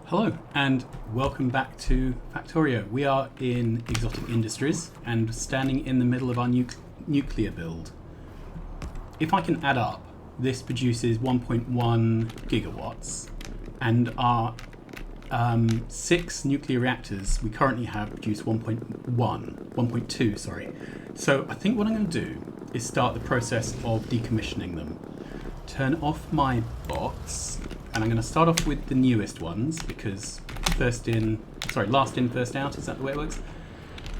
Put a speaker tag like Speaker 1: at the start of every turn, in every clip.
Speaker 1: Hello and welcome back to Factorio. We are in Exotic Industries and standing in the middle of our nuclear build. If I can add up, this produces 1.1 gigawatts and our 6 nuclear reactors we currently have produce 1.2, sorry. So I think what I'm going to do is start the process of decommissioning them. Turn off my bots. And I'm going to start off with the newest ones because last in, first out, is that the way it works?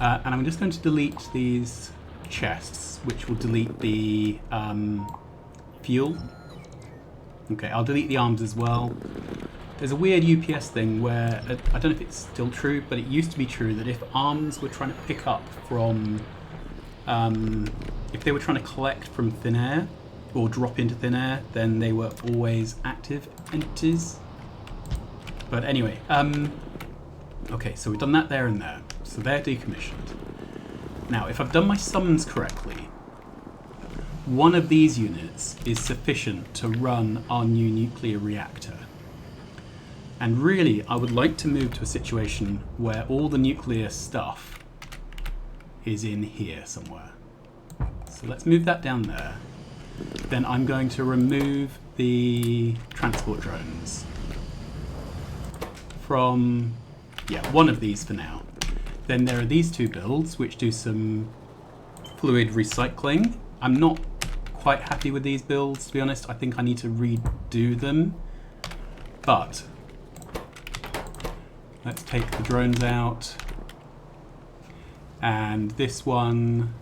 Speaker 1: And I'm just going to delete these chests, which will delete the fuel. Okay, I'll delete the arms as well. There's a weird UPS thing where, I don't know if it's still true, but it used to be true that if arms were trying to pick up from, if they were trying to collect from thin air, or drop into thin air, then they were always active entities. But anyway, okay, so we've done that there and there. So they're decommissioned. Now, if I've done my sums correctly, one of these units is sufficient to run our new nuclear reactor. And really, I would like to move to a situation where all the nuclear stuff is in here somewhere. So let's move that down there. Then I'm going to remove the transport drones from, one of these for now. Then there are these two builds which do some fluid recycling. I'm not quite happy with these builds, to be honest. I think I need to redo them. But let's take the drones out. And this one,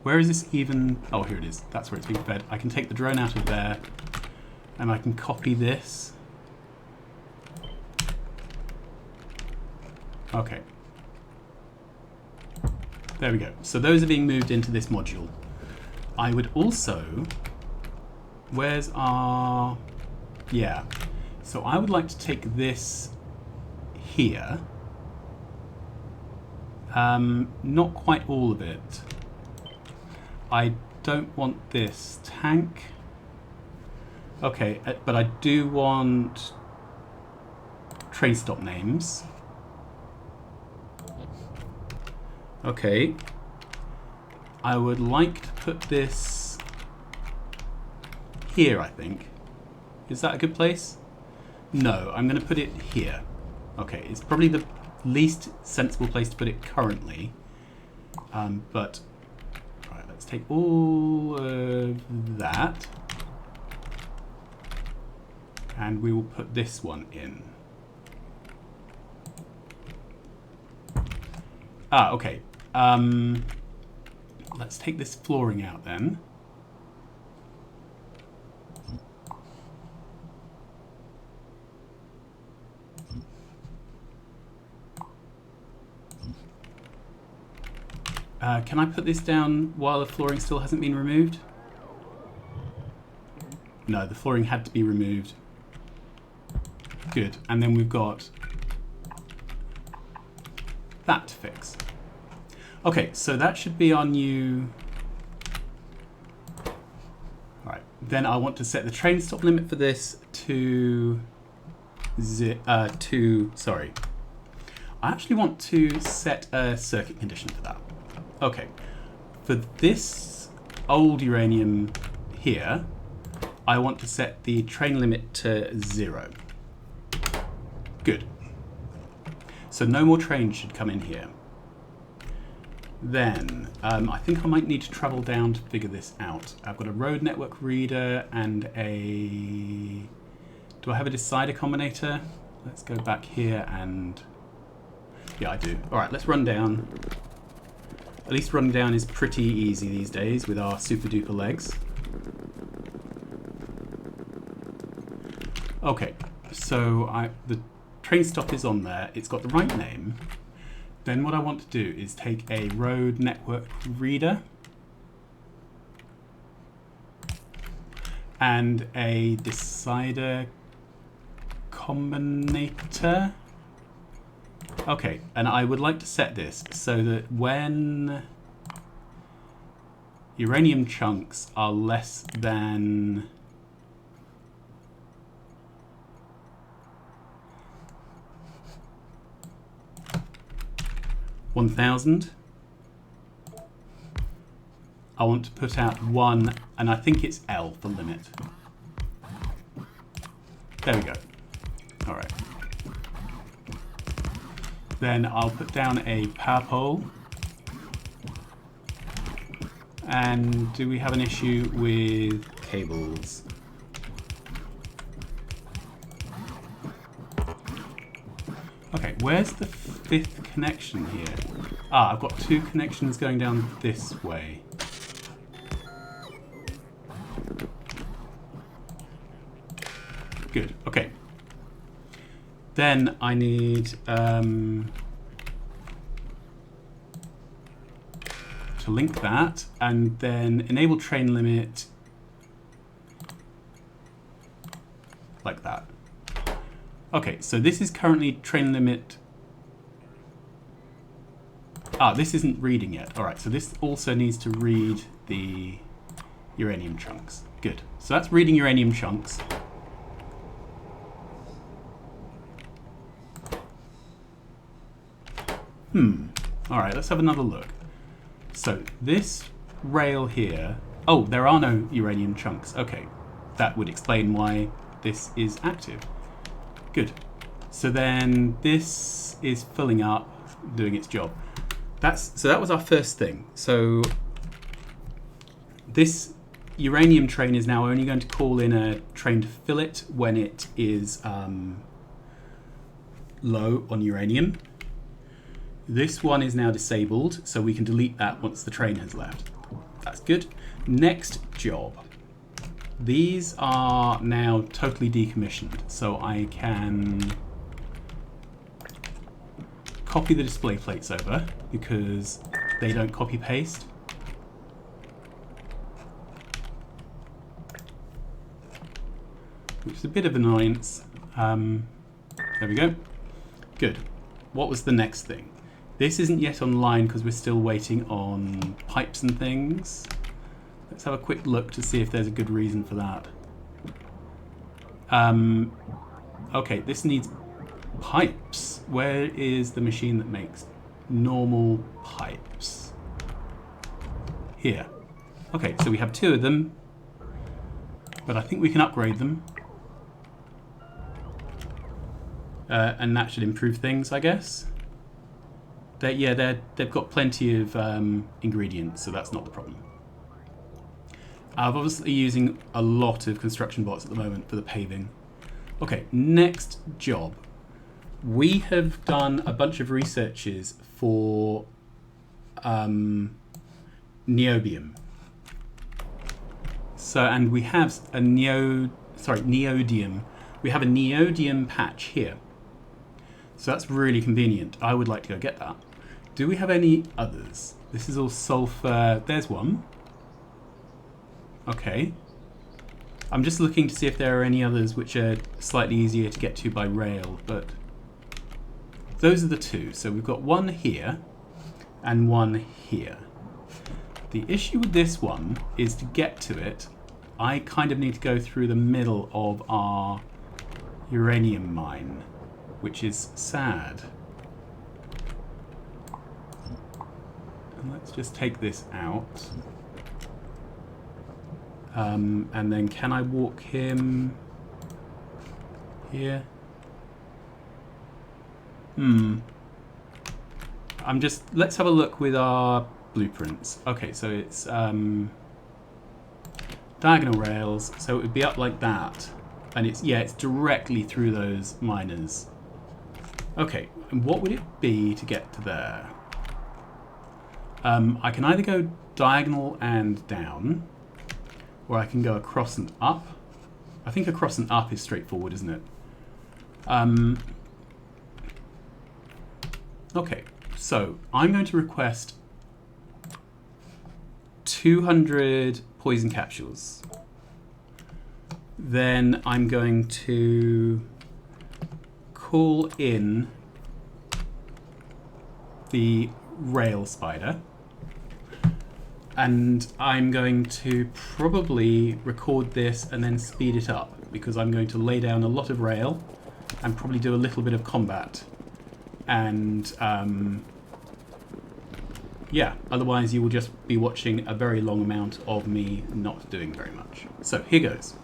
Speaker 1: where is this even? Oh, here it is. That's where it's being fed. I can take the drone out of there and I can copy this. Okay. There we go. So those are being moved into this module. I would also, where's our, so I would like to take this here. Not quite all of it. I don't want this tank. Okay, but I do want train stop names. Okay. I would like to put this here, I think. Is that a good place? No, I'm going to put it here. Okay, it's probably the least sensible place to put it currently. But let's take all of that and we will put this one in. Okay. Let's take this flooring out then. Can I put this down while the flooring still hasn't been removed? No, the flooring had to be removed. Good. And then we've got that to fix. Okay, so that should be our new... Right. Then I want to set the train stop limit for this to... sorry. I actually want to set a circuit condition for that. Okay, for this old uranium here, I want to set the train limit to 0. Good. So no more trains should come in here. Then, I think I might need to travel down to figure this out. I've got a road network reader and a... Do I have a decider combinator? Let's go back here and... Yeah, I do. All right, let's run down. At least running down is pretty easy these days with our super duper legs. Okay, so the train stop is on there. It's got the right name. Then what I want to do is take a road network reader and a decider combinator. Okay, and I would like to set this so that when uranium chunks are less than 1000. I want to put out 1, and I think it's L for limit. There we go. All right. Then I'll put down a power pole. And do we have an issue with cables? Okay, where's the 5th connection here? Ah, I've got 2 connections going down this way. Good, okay. Then I need to link that, and then enable train limit like that. Okay, so this is currently train limit. Ah, this isn't reading yet. All right, so this also needs to read the uranium chunks. Good, so that's reading uranium chunks. All right, let's have another look. So this rail here, oh, there are no uranium chunks. Okay, that would explain why this is active. Good. So then this is filling up, doing its job. So that was our first thing. So this uranium train is now only going to call in a train to fill it when it is low on uranium. This one is now disabled, so we can delete that once the train has left. That's good. Next job. These are now totally decommissioned, so I can copy the display plates over because they don't copy paste. Which is a bit of an annoyance. There we go. Good. What was the next thing? This isn't yet online because we're still waiting on pipes and things. Let's have a quick look to see if there's a good reason for that. Okay, this needs pipes. Where is the machine that makes normal pipes? Here. Okay, so we have 2 of them, but I think we can upgrade them. And that should improve things, I guess. They've got plenty of ingredients, so that's not the problem. I'm obviously using a lot of construction bots at the moment for the paving. Okay, next job. We have done a bunch of researches for niobium. So, and we have a neodymium. We have a neodymium patch here. So that's really convenient. I would like to go get that. Do we have any others? This is all sulfur. There's one. Okay. I'm just looking to see if there are any others which are slightly easier to get to by rail, but those are the 2. So we've got one here and one here. The issue with this one is to get to it, I kind of need to go through the middle of our uranium mine, which is sad. And let's just take this out. And then can I walk him here? Let's have a look with our blueprints. Okay, so it's diagonal rails, so it would be up like that. And it's directly through those miners. Okay, and what would it be to get to there? I can either go diagonal and down, or I can go across and up. I think across and up is straightforward, isn't it? Okay, so I'm going to request 200 poison capsules. Then I'm going to call in the rail spider. And I'm going to probably record this and then speed it up because I'm going to lay down a lot of rail and probably do a little bit of combat. And yeah, otherwise you will just be watching a very long amount of me not doing very much. So here goes.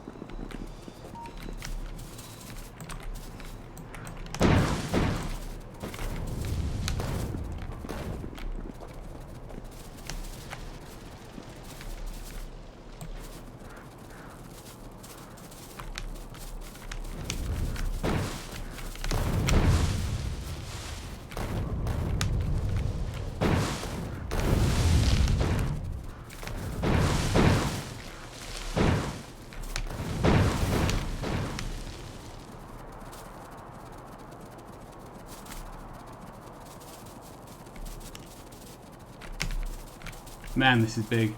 Speaker 1: Man, this is big.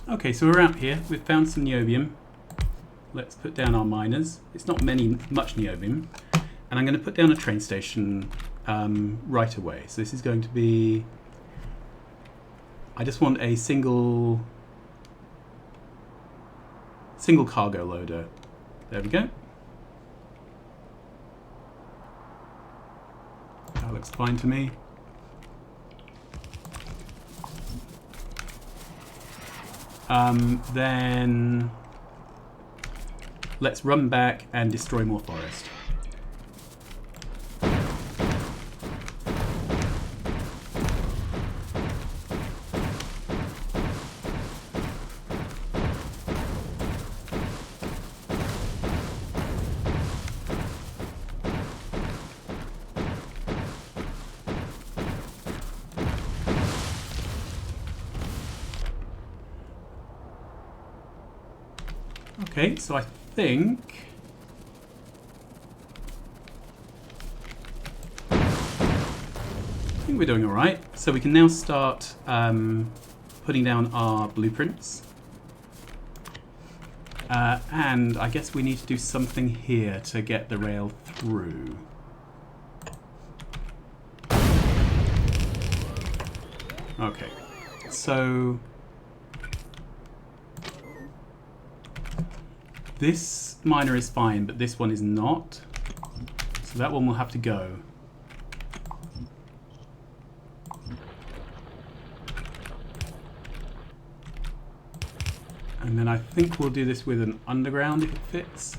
Speaker 1: Okay, so we're out here. We've found some niobium. Let's put down our miners. It's not much niobium. And I'm going to put down a train station right away. So this is going to be... I just want a single cargo loader. There we go. That looks fine to me. Then let's run back and destroy more forest. Okay, so I think we're doing all right. So we can now start putting down our blueprints. And I guess we need to do something here to get the rail through. Okay, so this miner is fine, but this one is not. So that one will have to go. And then I think we'll do this with an underground if it fits.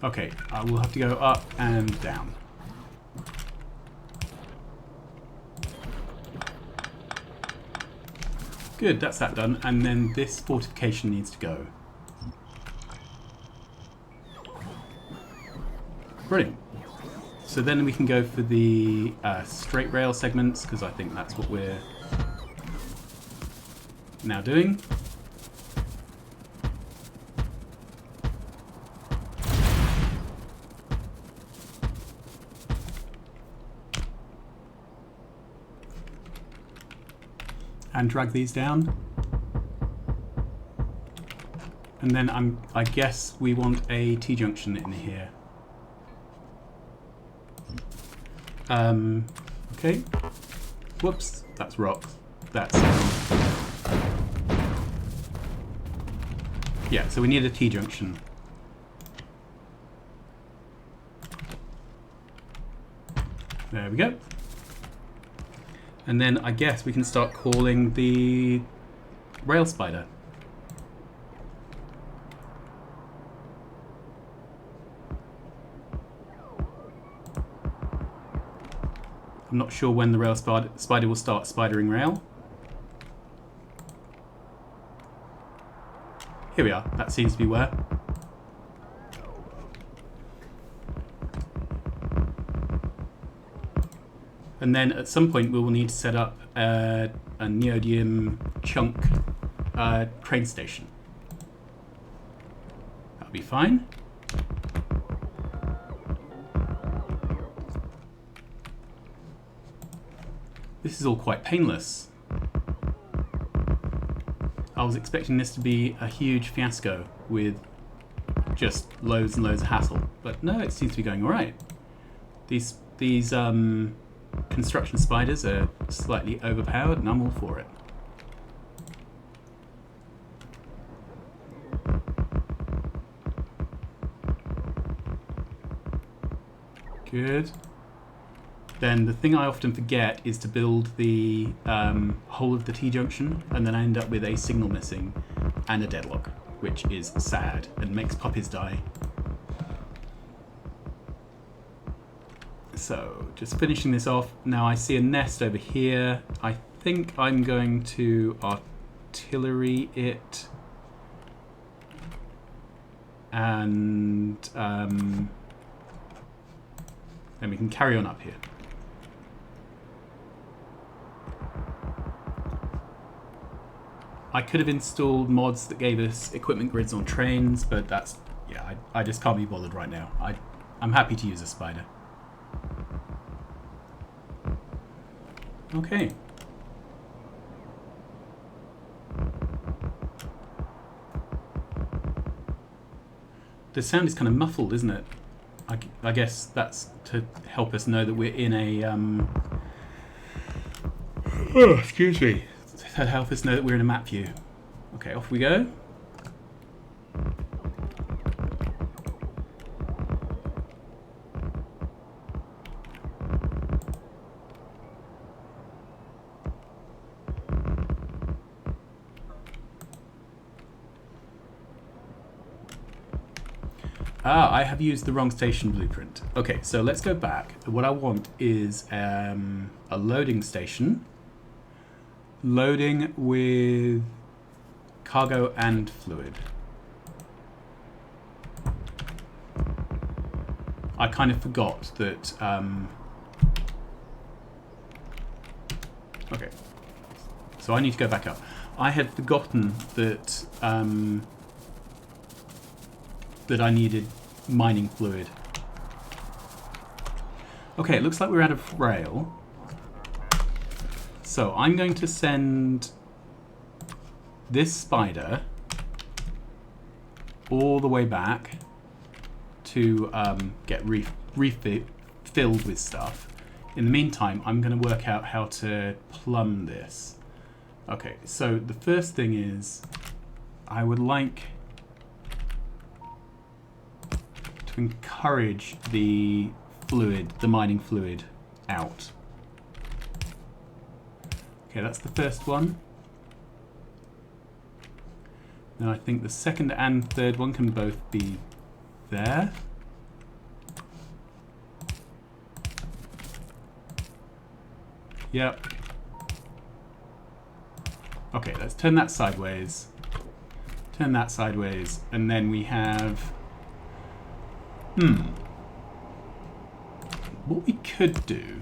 Speaker 1: Okay, we'll have to go up and down. Good, that's that done. And then this fortification needs to go. Brilliant. So then we can go for the straight rail segments, because I think that's what we're now doing. And drag these down. And then I guess we want a T-junction in here. Okay. Whoops, that's rock. That's yeah, so we need a T-junction. There we go. And then I guess we can start calling the rail spider. I'm not sure when the rail spider will start spidering rail. Here we are. That seems to be where. And then at some point we will need to set up a neodymium chunk train station. That'll be fine. This is all quite painless. I was expecting this to be a huge fiasco with just loads and loads of hassle, but no, it seems to be going all right. These construction spiders are slightly overpowered, and I'm all for it. Good. Then the thing I often forget is to build the whole of the T-junction, and then I end up with a signal missing and a deadlock, which is sad and makes puppies die. So, just finishing this off. Now I see a nest over here. I think I'm going to artillery it. And then we can carry on up here. I could have installed mods that gave us equipment grids on trains, but that's, yeah, I just can't be bothered right now. I'm happy to use a spider. Okay. The sound is kind of muffled, isn't it? I guess that's to help us know that we're in a oh, excuse me. To help us know that we're in a map view. Okay, off we go. Ah, I have used the wrong station blueprint. Okay, so let's go back. What I want is a loading station. Loading with cargo and fluid. I kind of forgot that... okay, so I need to go back up. I had forgotten that that I needed mining fluid. Okay, it looks like we're out of rail. So I'm going to send this spider all the way back to get refilled with stuff. In the meantime, I'm going to work out how to plumb this. Okay, so the first thing is I would like to encourage the fluid, the mining fluid, out. Okay, that's the first one. Now I think the second and third one can both be there. Yep. Okay, let's turn that sideways. Turn that sideways, and then we have... What we could do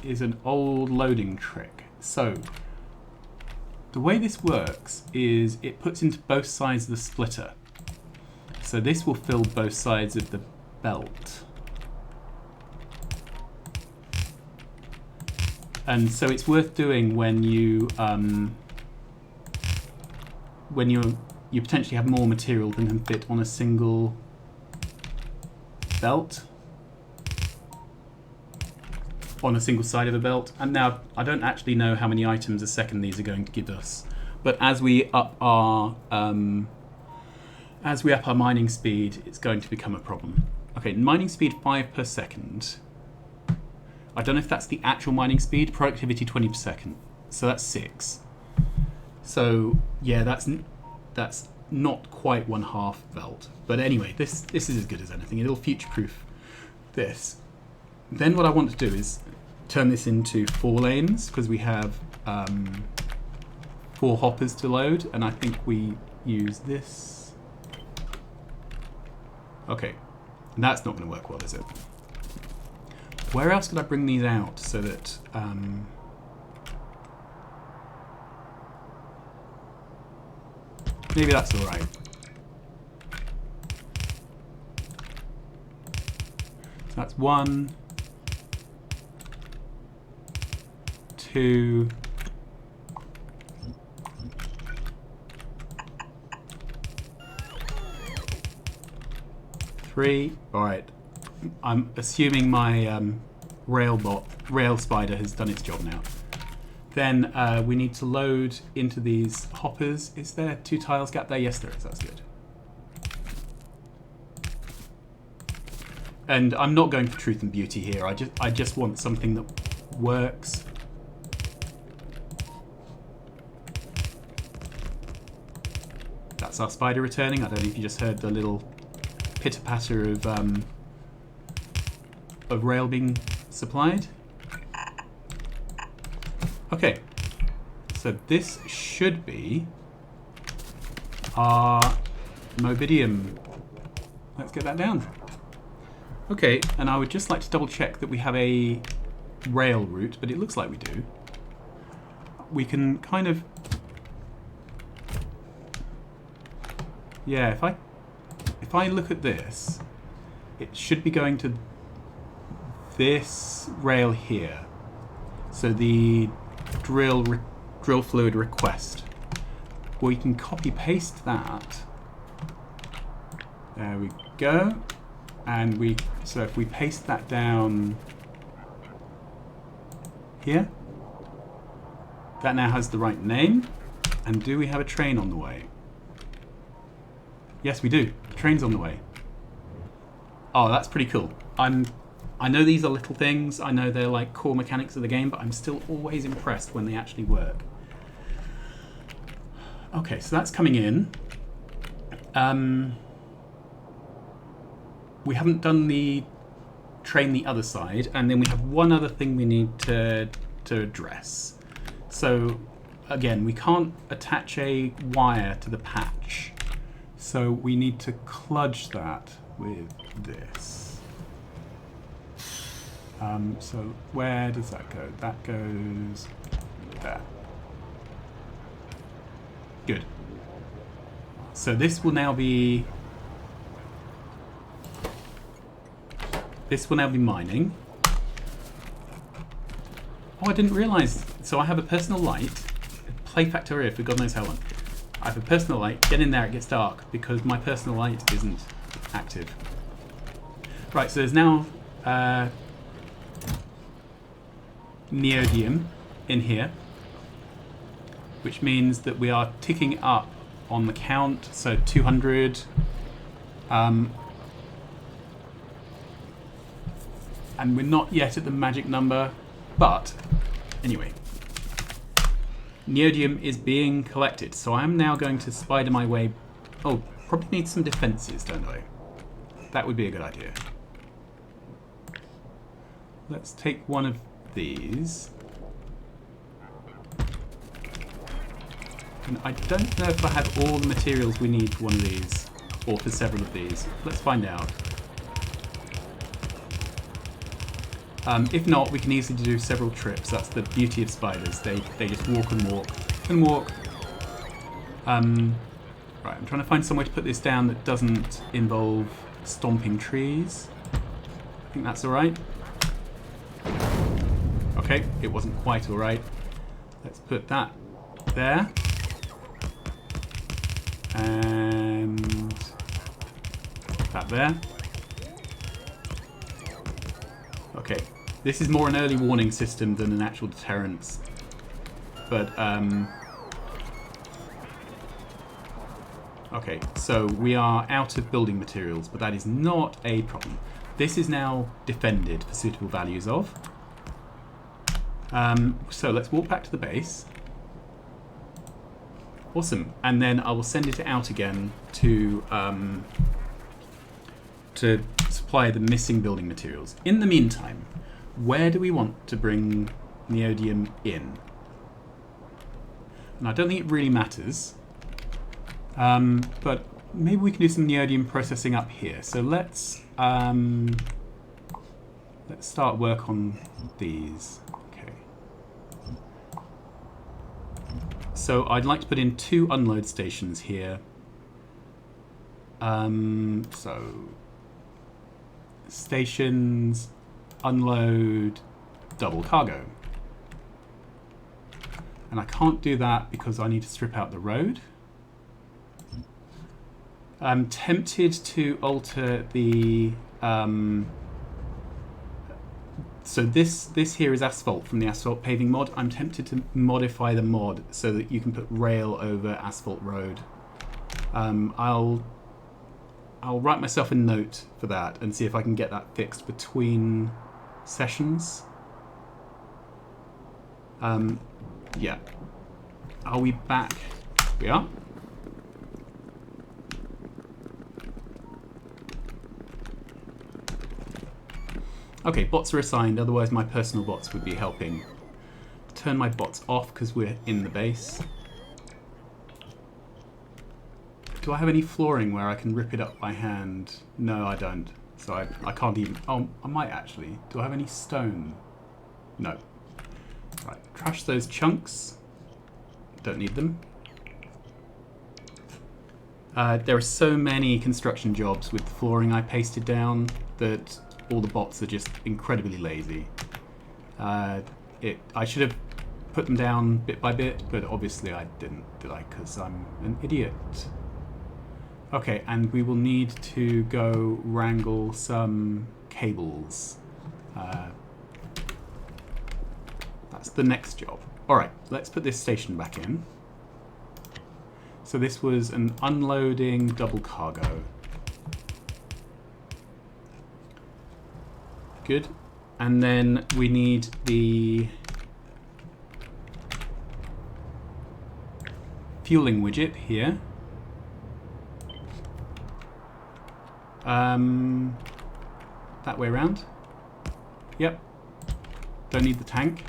Speaker 1: is an old loading trick. So, the way this works is it puts into both sides of the splitter. So this will fill both sides of the belt. And so it's worth doing when you potentially have more material than can fit on a single belt, on a single side of a belt. And now I don't actually know how many items a second these are going to give us, but as we up our mining speed, it's going to become a problem. Okay, mining speed 5 per second. I don't know if that's the actual mining speed. Productivity 20 per second, so that's 6. So yeah, that's not quite 1/2 belt, but anyway, this is as good as anything. It'll future-proof this. Then what I want to do is turn this into 4 lanes, because we have 4 hoppers to load, and I think we use this. Okay, and that's not going to work well, is it? Where else could I bring these out so that... maybe that's all right. So that's 1, 2, 3. All right. I'm assuming my rail spider has done its job now. Then we need to load into these hoppers. Is there 2 tiles gap there? Yes, there is. That's good. And I'm not going for truth and beauty here. I just want something that works. That's our spider returning. I don't know if you just heard the little pitter-patter of rail being supplied. Okay, so this should be our mobidium. Let's get that down. Okay, and I would just like to double check that we have a rail route, but it looks like we do. We can kind of... yeah, if I look at this, it should be going to this rail here. So the drill fluid request. We can copy paste that. There we go. And so if we paste that down here, that now has the right name. And do we have a train on the way? Yes, we do. The train's on the way. Oh, that's pretty cool. I know these are little things. I know they're like core mechanics of the game, but I'm still always impressed when they actually work. Okay, so that's coming in. We haven't done the train the other side, and then we have one other thing we need to address. So again, we can't attach a wire to the patch. So we need to kludge that with this. So where does that go? That goes there. Good. So this will now be mining. Oh, I didn't realise. So I have a personal light. Play Factorio for God knows how long. I have a personal light. Get in there, it gets dark because my personal light isn't active. Right, so there's now neodymium in here, which means that we are ticking up on the count. So 200. And we're not yet at the magic number, but anyway. Neodymium is being collected, so I'm now going to spider my way... oh, probably need some defences, don't I? That would be a good idea. Let's take one of these. And I don't know if I have all the materials we need for one of these, or for several of these. Let's find out. If not, we can easily do several trips. That's the beauty of spiders. They just walk and walk and walk. Right, I'm trying to find some way to put this down that doesn't involve stomping trees. I think that's all right. Okay, it wasn't quite all right. Let's put that there. And that there. Okay, this is more an early warning system than an actual deterrence. But, okay, so we are out of building materials, but that is not a problem. This is now defended for suitable values of. So let's walk back to the base. Awesome, and then I will send it out again to supply the missing building materials. In the meantime, where do we want to bring neodymium in? And I don't think it really matters, but maybe we can do some neodymium processing up here. So let's let's start work on these. Okay. So I'd like to put in 2 unload stations here. So stations, unload, double cargo. And I can't do that because I need to strip out the road. I'm tempted to alter the... so this here is asphalt from the asphalt paving mod. I'm tempted to modify the mod so that you can put rail over asphalt road. I'll write myself a note for that and see if I can get that fixed between sessions. Yeah. Are we back? We are. Okay, bots are assigned, otherwise my personal bots would be helping. Turn my bots off because we're in the base. Do I have any flooring where I can rip it up by hand? No, I don't. So I can't even... Oh, I might actually. Do I have any stone? No. Right, trash those chunks. Don't need them. There are so many construction jobs with the flooring I pasted down that all the bots are just incredibly lazy. I should have put them down bit by bit, but obviously I didn't, did I? Because I'm an idiot. Okay, and we will need to go wrangle some cables. That's the next job. Alright, let's put this station back in. So this was an unloading double cargo. Good. And then we need the fueling widget here. That way around. Yep. Don't need the tank.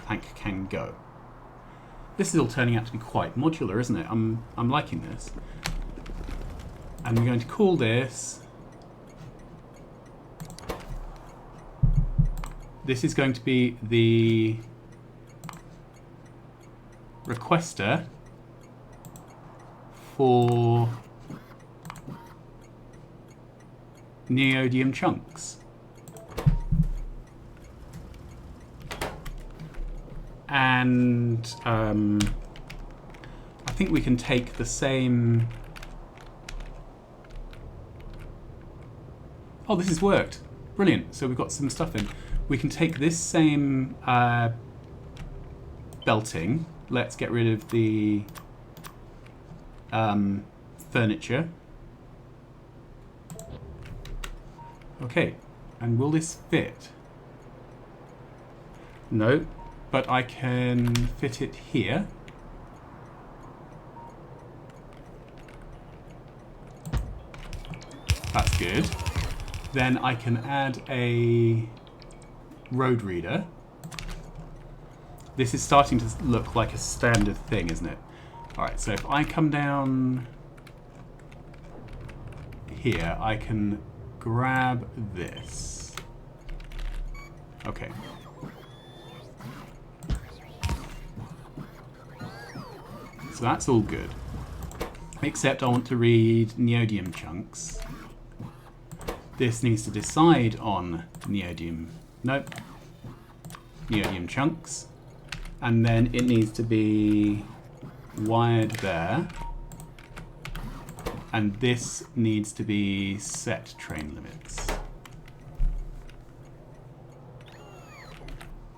Speaker 1: Tank can go. This is all turning out to be quite modular, isn't it? I'm liking this. And we're going to call this... This is going to be the requester for neodymium chunks. And I think we can take the same... Oh, this has worked. Brilliant. So we've got some stuff in. We can take this same belting. Let's get rid of the furniture. Okay. And will this fit? No. But I can fit it here. That's good. Then I can add a road reader. This is starting to look like a standard thing, isn't it? Alright, so if I come down here, I can grab this. Okay. So that's all good. Except I want to read neodymium chunks. This needs to decide on neodymium. Nope. Neodymium chunks. And then it needs to be wired there. And this needs to be set train limits.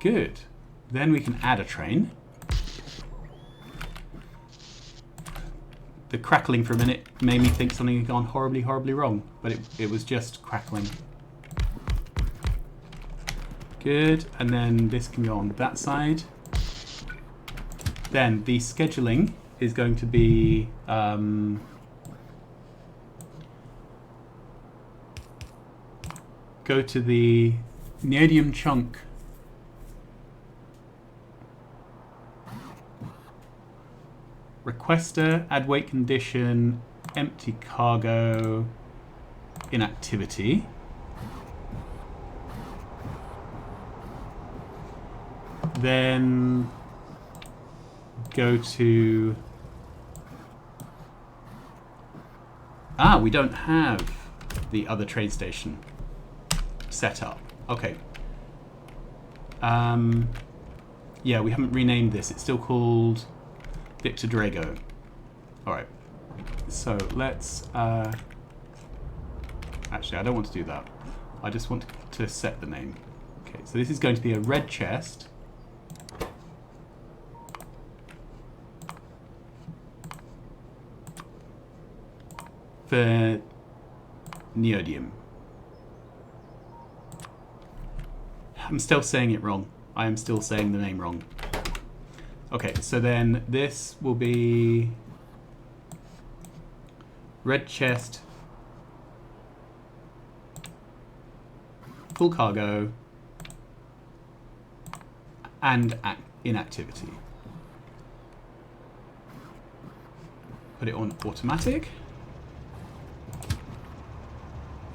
Speaker 1: Good. Then we can add a train. The crackling for a minute made me think something had gone horribly, horribly wrong, but it was just crackling. Good, and then this can go on that side. Then the scheduling is going to be go to the neodymium chunk requester, add weight condition, empty cargo, inactivity. Then go to... we don't have the other train station set up. Okay. Yeah, we haven't renamed this. It's still called Victor Drago. Alright. So let's... Actually, I don't want to do that. I just want to set the name. Okay, so this is going to be a red chest. For neodymium. I'm still saying it wrong. I am still saying the name wrong. Okay, so then this will be red chest, full cargo, and inactivity. Put it on automatic.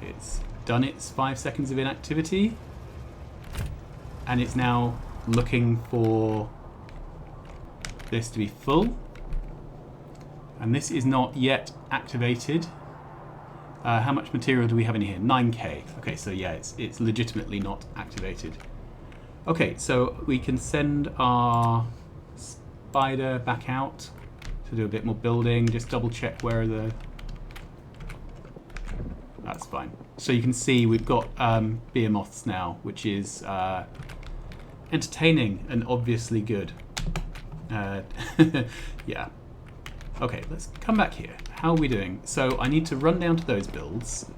Speaker 1: It's done its 5 seconds of inactivity, and it's now looking for this to be full, and this is not yet activated. How much material do we have in here? 9k. Okay, so yeah, it's legitimately not activated. Okay, so we can send our spider back out to do a bit more building. Just double check where are the... That's fine. So you can see we've got behemoths now, which is entertaining and obviously good. Yeah. Okay, let's come back here. How are we doing? So I need to run down to those builds.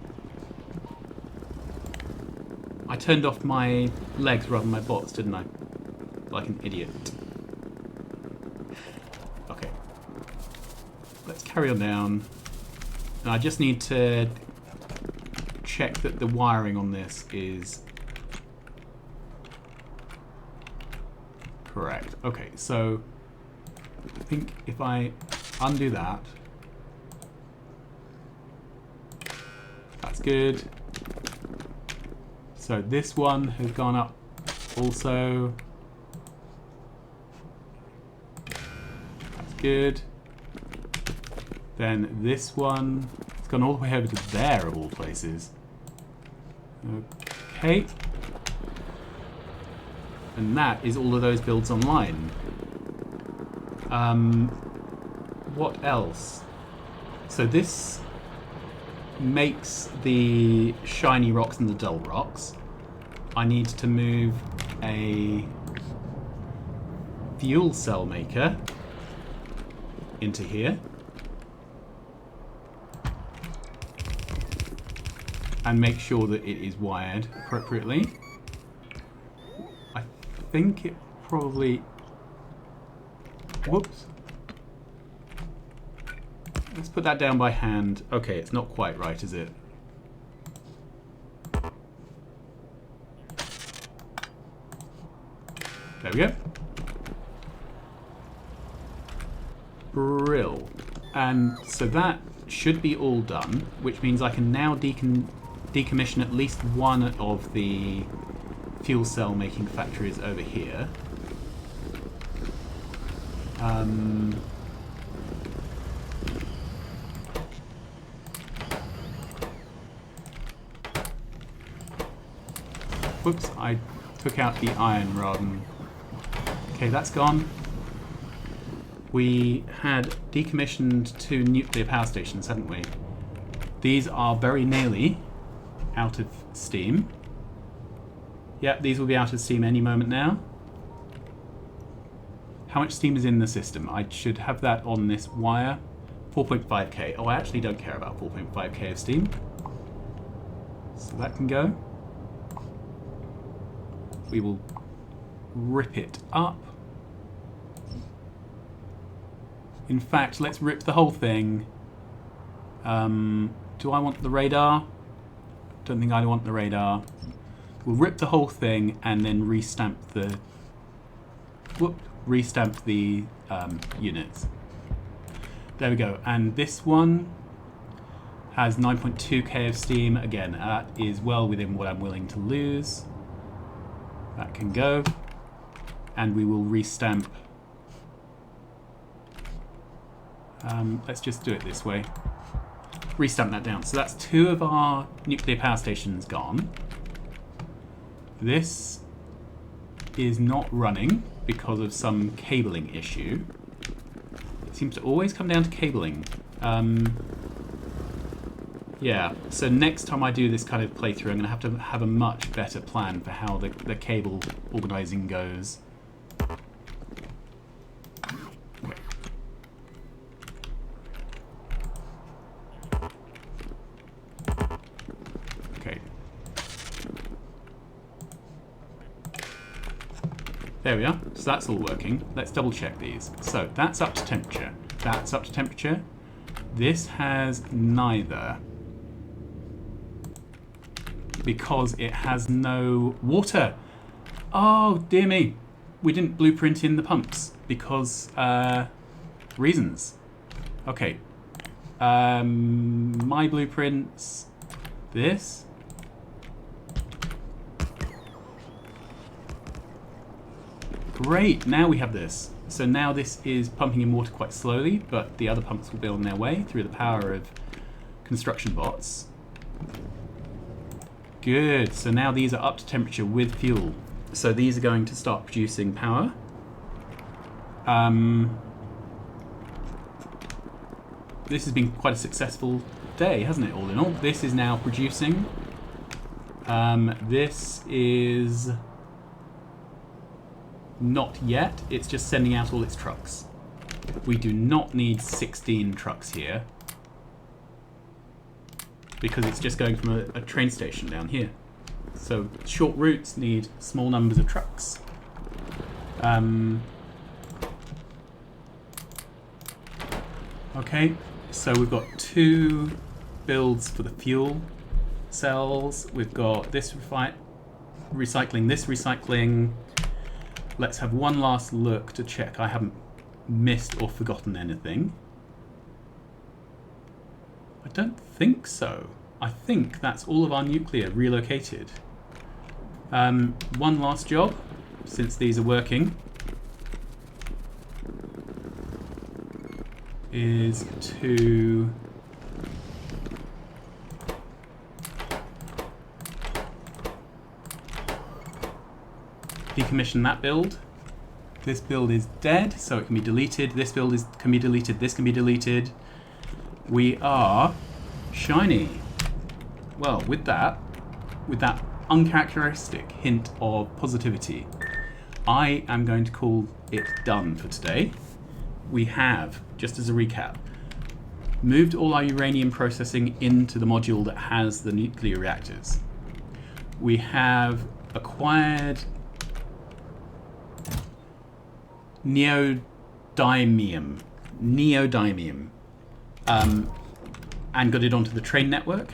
Speaker 1: I turned off my legs rather than my bots, didn't I? Like an idiot. Okay. Let's carry on down. And I just need to check that the wiring on this is correct. Okay, so I think if I undo that, that's good. So this one has gone up also. That's good. Then this one, it's gone all the way over to there of all places. Okay. And that is all of those builds online. What else? So this makes the shiny rocks and the dull rocks. I need to move a fuel cell maker into here. And make sure that it is wired appropriately. I think it probably... Whoops. Let's put that down by hand. Okay, it's not quite right, is it? There we go. Brill. And so that should be all done, which means I can now decommission at least one of the fuel cell making factories over here. Whoops, I took out the iron rather than... Okay, that's gone. We had decommissioned 2 nuclear power stations, hadn't we? These are very nearly out of steam. Yep, these will be out of steam any moment now. How much steam is in the system? I should have that on this wire. 4.5k. Oh, I actually don't care about 4.5k of steam. So that can go. We will rip it up. In fact, let's rip the whole thing. Do I want the radar? Don't think I want the radar. We'll rip the whole thing and then restamp the... restamp the units. There we go. And this one has 9.2k of steam. Again, that is well within what I'm willing to lose. That can go. and we will restamp. Let's just do it this way. Restamp that down. So that's 2 of our nuclear power stations gone. This is not running because of some cabling issue. It seems to always come down to cabling. Yeah, so next time I do this kind of playthrough, I'm going to have a much better plan for how the cable organising goes. Okay. There we are. So that's all working. Let's double check these. So that's up to temperature. That's up to temperature. This has neither, because it has no water. Oh, dear me. We didn't blueprint in the pumps because reasons. Okay. My blueprints. This. Great, now we have this. So now this is pumping in water quite slowly, but the other pumps will be on their way through the power of construction bots. Good, so now these are up to temperature with fuel. So these are going to start producing power. This has been quite a successful day, hasn't it, all in all? This is now producing. This is not yet, it's just sending out all its trucks. We do not need 16 trucks here, because it's just going from a train station down here. So short routes need small numbers of trucks. Okay, so we've got 2 builds for the fuel cells. We've got this recycling, this recycling. Let's have one last look to check I haven't missed or forgotten anything. I don't think so. I think that's all of our nuclear relocated. One last job, since these are working, is to decommission that build. This build is dead, so it can be deleted. This build can be deleted. This can be deleted. We are shiny. Well, with that uncharacteristic hint of positivity, I am going to call it done for today. We have, just as a recap, moved all our uranium processing into the module that has the nuclear reactors. We have acquired neodymium, and got it onto the train network,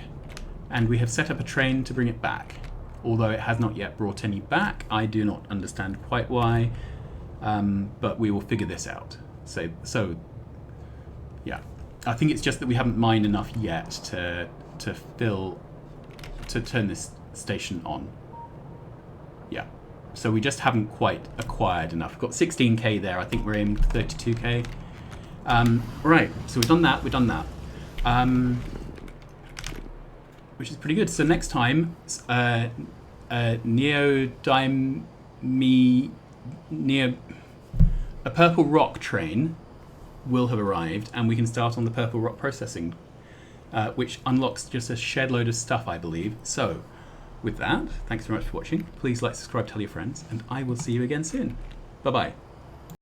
Speaker 1: and we have set up a train to bring it back. Although it has not yet brought any back, I do not understand quite why, but we will figure this out. So yeah, I think it's just that we haven't mined enough yet to turn this station on. Yeah. So we just haven't quite acquired enough. We've got 16k there. I think we're aiming for 32k. Right, so we've done that. Which is pretty good. So next time, a purple rock train will have arrived, and we can start on the purple rock processing, which unlocks just a shed load of stuff, I believe. So with that, thanks very much for watching. Please like, subscribe, tell your friends, and I will see you again soon. Bye-bye.